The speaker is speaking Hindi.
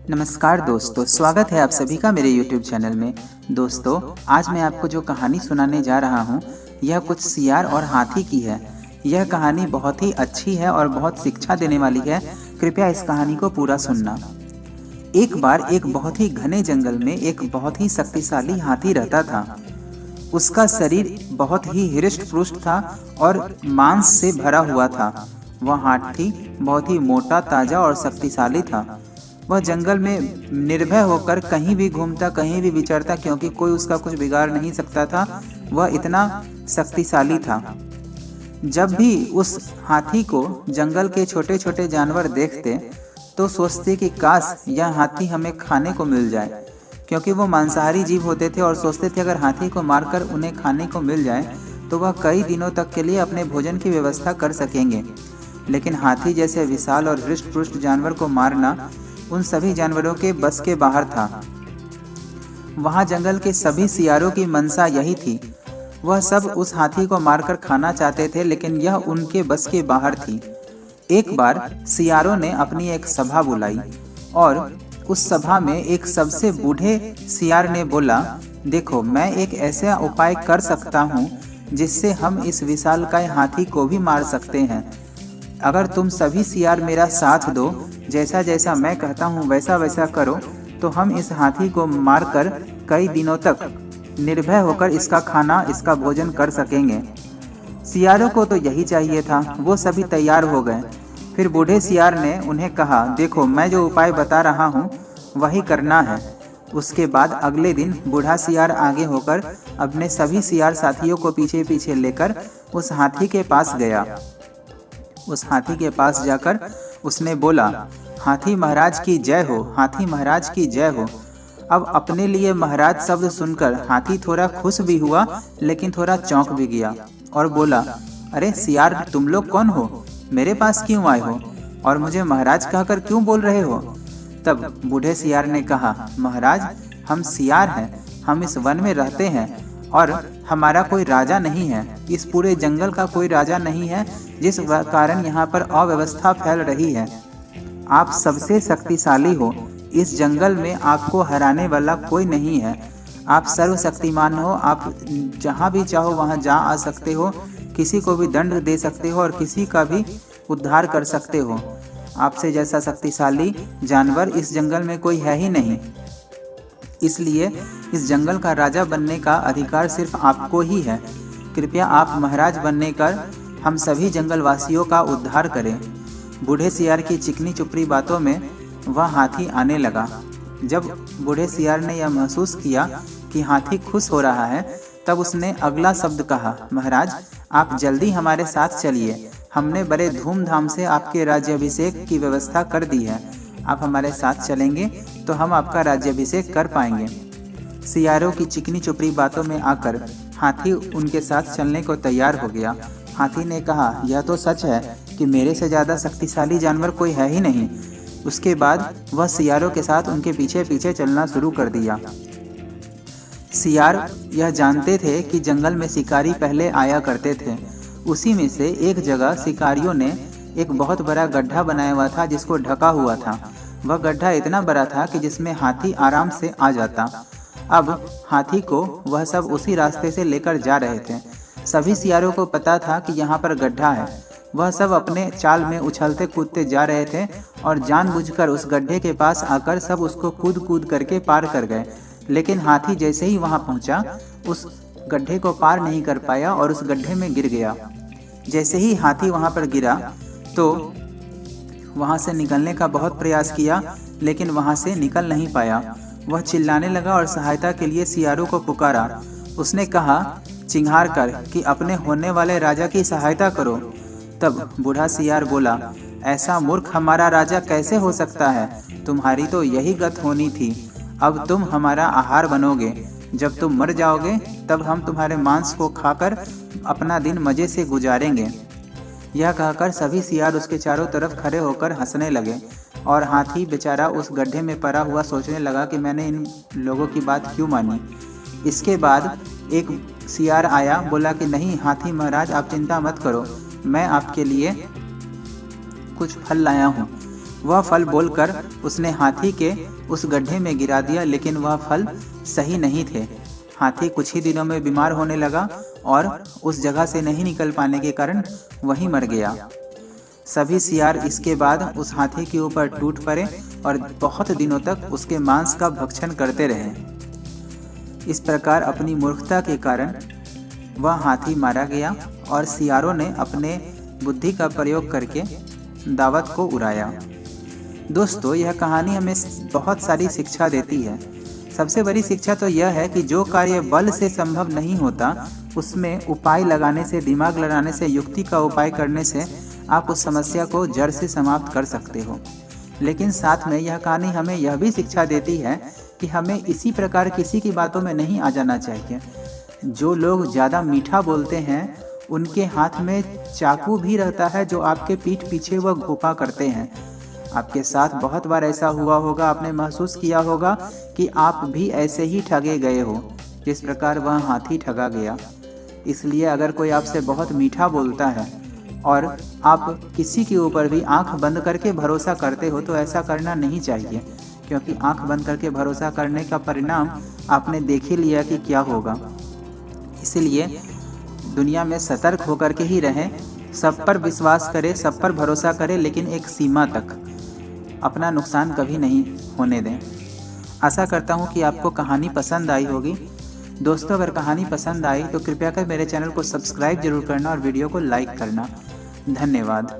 नमस्कार दोस्तों, स्वागत है आप सभी का मेरे YouTube चैनल में। दोस्तों, आज मैं आपको जो कहानी सुनाने जा रहा हूँ, यह कुछ सियार और हाथी की है। यह कहानी बहुत ही अच्छी है और बहुत शिक्षा देने वाली है। कृपया इस कहानी को पूरा सुनना। एक बार एक बहुत ही घने जंगल में एक बहुत ही शक्तिशाली हाथी रहता था। उसका शरीर बहुत ही हृष्ट-पुष्ट था और मांस से भरा हुआ था। वह हाथी बहुत ही मोटा, ताजा और शक्तिशाली था। वह जंगल में निर्भय होकर कहीं भी घूमता, कहीं भी विचरता, क्योंकि कोई उसका कुछ बिगाड़ नहीं सकता था। वह इतना शक्तिशाली था। जब भी उस हाथी को जंगल के छोटे छोटे जानवर देखते तो सोचते कि काश यह हाथी हमें खाने को मिल जाए, क्योंकि वो मांसाहारी जीव होते थे और सोचते थे अगर हाथी को मारकर उन्हें खाने को मिल जाए तो वह कई दिनों तक के लिए अपने भोजन की व्यवस्था कर सकेंगे। लेकिन हाथी जैसे विशाल और हृष्ट-पुष्ट जानवर को मारना उन सभी जानवरों के बस के बाहर था। वहां जंगल के सभी सियारों की मंशा यही थी। वह सब उस हाथी को मारकर खाना चाहते थे, लेकिन यह उनके बस के बाहर थी। एक बार सियारों ने अपनी एक सभा बुलाई और उस सभा में एक सबसे बूढ़े सियार ने बोला, देखो, मैं एक ऐसा उपाय कर सकता हूँ जिससे हम इस विशालकाय हाथी को भी मार सकते हैं। अगर तुम सभी सियार मेरा साथ दो, जैसा जैसा मैं कहता हूँ वैसा वैसा करो, तो हम इस हाथी को मारकर कई दिनों तक निर्भय होकर इसका खाना, इसका भोजन कर सकेंगे। सियारों को तो यही चाहिए था। वो सभी तैयार हो गए। फिर बूढ़े सियार ने उन्हें कहा, देखो, मैं जो उपाय बता रहा हूँ वही करना है। उसके बाद अगले दिन बूढ़ा सियार आगे होकर अपने सभी सियार साथियों को पीछे पीछे लेकर उस हाथी के पास गया। उस हाथी के पास जाकर उसने बोला, हाथी महाराज की जय हो, हाथी महाराज की जय हो। अब अपने लिए महाराज शब्द सुनकर हाथी थोड़ा खुश भी हुआ, लेकिन थोड़ा चौंक भी गया और बोला, अरे सियार, तुम लोग कौन हो? मेरे पास क्यों आए हो और मुझे महाराज कहकर क्यों बोल रहे हो? तब बूढ़े सियार ने कहा, महाराज, हम सियार हैं, हम इस वन में रहते हैं और हमारा कोई राजा नहीं है। इस पूरे जंगल का कोई राजा नहीं है, जिस कारण यहाँ पर अव्यवस्था फैल रही है। आप सबसे शक्तिशाली हो। इस जंगल में आपको हराने वाला कोई नहीं है। आप सर्वशक्तिमान हो। आप जहाँ भी चाहो वहाँ जा आ सकते हो, किसी को भी दंड दे सकते हो और किसी का भी उद्धार कर सकते हो। आपसे जैसा शक्तिशाली जानवर इस जंगल में कोई है ही नहीं। इसलिए इस जंगल का राजा बनने का अधिकार सिर्फ आपको ही है। कृपया आप महाराज बनने कर हम सभी जंगलवासियों का उद्धार करें। बूढ़े सियार की चिकनी चुपड़ी बातों में वह हाथी आने लगा। जब बूढ़े सियार ने यह महसूस किया कि हाथी खुश हो रहा है, तब उसने अगला शब्द कहा, महाराज, आप जल्दी हमारे साथ चलिए। हमने बड़े धूमधाम से आपके राज्याभिषेक की व्यवस्था कर दी है। आप हमारे साथ चलेंगे तो हम आपका राज्याभिषेक कर पाएंगे। सियारों की चिकनी चुपड़ी बातों में आकर हाथी उनके साथ चलने को तैयार हो गया। हाथी ने कहा, यह तो सच है कि मेरे से ज़्यादा शक्तिशाली जानवर कोई है ही नहीं। उसके बाद वह सियारों के साथ उनके पीछे पीछे चलना शुरू कर दिया। सियार यह जानते थे कि जंगल में शिकारी पहले आया करते थे। उसी में से एक जगह शिकारियों ने एक बहुत बड़ा गड्ढा बनाया हुआ था, जिसको ढका हुआ था। वह गड्ढा इतना बड़ा था कि जिसमें हाथी आराम से आ जाता। अब हाथी को वह सब उसी रास्ते से लेकर जा रहे थे। सभी सियारों को पता था कि यहाँ पर गड्ढा है। वह सब अपने चाल में उछलते कूदते जा रहे थे और जानबूझकर उस गड्ढे के पास आकर सब उसको कूद कूद करके पार कर गए। लेकिन हाथी जैसे ही वहाँ पहुँचा, उस गड्ढे को पार नहीं कर पाया और उस गड्ढे में गिर गया। जैसे ही हाथी वहाँ पर गिरा तो वहाँ से निकलने का बहुत प्रयास किया, लेकिन वहाँ से निकल नहीं पाया। वह चिल्लाने लगा और सहायता के लिए सियारों को पुकारा। उसने कहा चिंघार कर कि अपने होने वाले राजा की सहायता करो। तब बूढ़ा सियार बोला, ऐसा मूर्ख हमारा राजा कैसे हो सकता है? तुम्हारी तो यही गत होनी थी। अब तुम हमारा आहार बनोगे। जब तुम मर जाओगे तब हम तुम्हारे मांस को खाकर अपना दिन मज़े से गुजारेंगे। यह कहकर सभी सियार उसके चारों तरफ खड़े होकर हंसने लगे और हाथी बेचारा उस गड्ढे में पड़ा हुआ सोचने लगा कि मैंने इन लोगों की बात क्यों मानी। इसके बाद एक सियार आया, बोला कि नहीं हाथी महाराज, आप चिंता मत करो, मैं आपके लिए कुछ फल लाया हूँ। वह फल बोलकर उसने हाथी के उस गड्ढे में गिरा दिया, लेकिन वह फल सही नहीं थे। हाथी कुछ ही दिनों में बीमार होने लगा और उस जगह से नहीं निकल पाने के कारण वहीं मर गया। सभी सियार इसके बाद उस हाथी के ऊपर टूट पड़े और बहुत दिनों तक उसके मांस का भक्षण करते रहे। इस प्रकार अपनी मूर्खता के कारण वह हाथी मारा गया और सियारों ने अपने बुद्धि का प्रयोग करके दावत को उड़ाया। दोस्तों, यह कहानी हमें बहुत सारी शिक्षा देती है। सबसे बड़ी शिक्षा तो यह है कि जो कार्य बल से संभव नहीं होता, उसमें उपाय लगाने से, दिमाग लगाने से, युक्ति का उपाय करने से आप उस समस्या को जड़ से समाप्त कर सकते हो। लेकिन साथ में यह कहानी हमें यह भी शिक्षा देती है कि हमें इसी प्रकार किसी की बातों में नहीं आ जाना चाहिए। जो लोग ज़्यादा मीठा बोलते हैं उनके हाथ में चाकू भी रहता है, जो आपके पीठ पीछे वह घोंपा करते हैं। आपके साथ बहुत बार ऐसा हुआ होगा, आपने महसूस किया होगा कि आप भी ऐसे ही ठगे गए हो जिस प्रकार वह हाथी ठगा गया। इसलिए अगर कोई आपसे बहुत मीठा बोलता है और आप किसी के ऊपर भी आंख बंद करके भरोसा करते हो तो ऐसा करना नहीं चाहिए, क्योंकि आंख बंद करके भरोसा करने का परिणाम आपने देख ही लिया कि क्या होगा। इसलिए दुनिया में सतर्क होकर के ही रहें, सब पर विश्वास करें, सब पर भरोसा करें, लेकिन एक सीमा तक। अपना नुकसान कभी नहीं होने दें। आशा करता हूँ कि आपको कहानी पसंद आई होगी। दोस्तों, अगर कहानी पसंद आई तो कृपया कर मेरे चैनल को सब्सक्राइब जरूर करना और वीडियो को लाइक करना। धन्यवाद।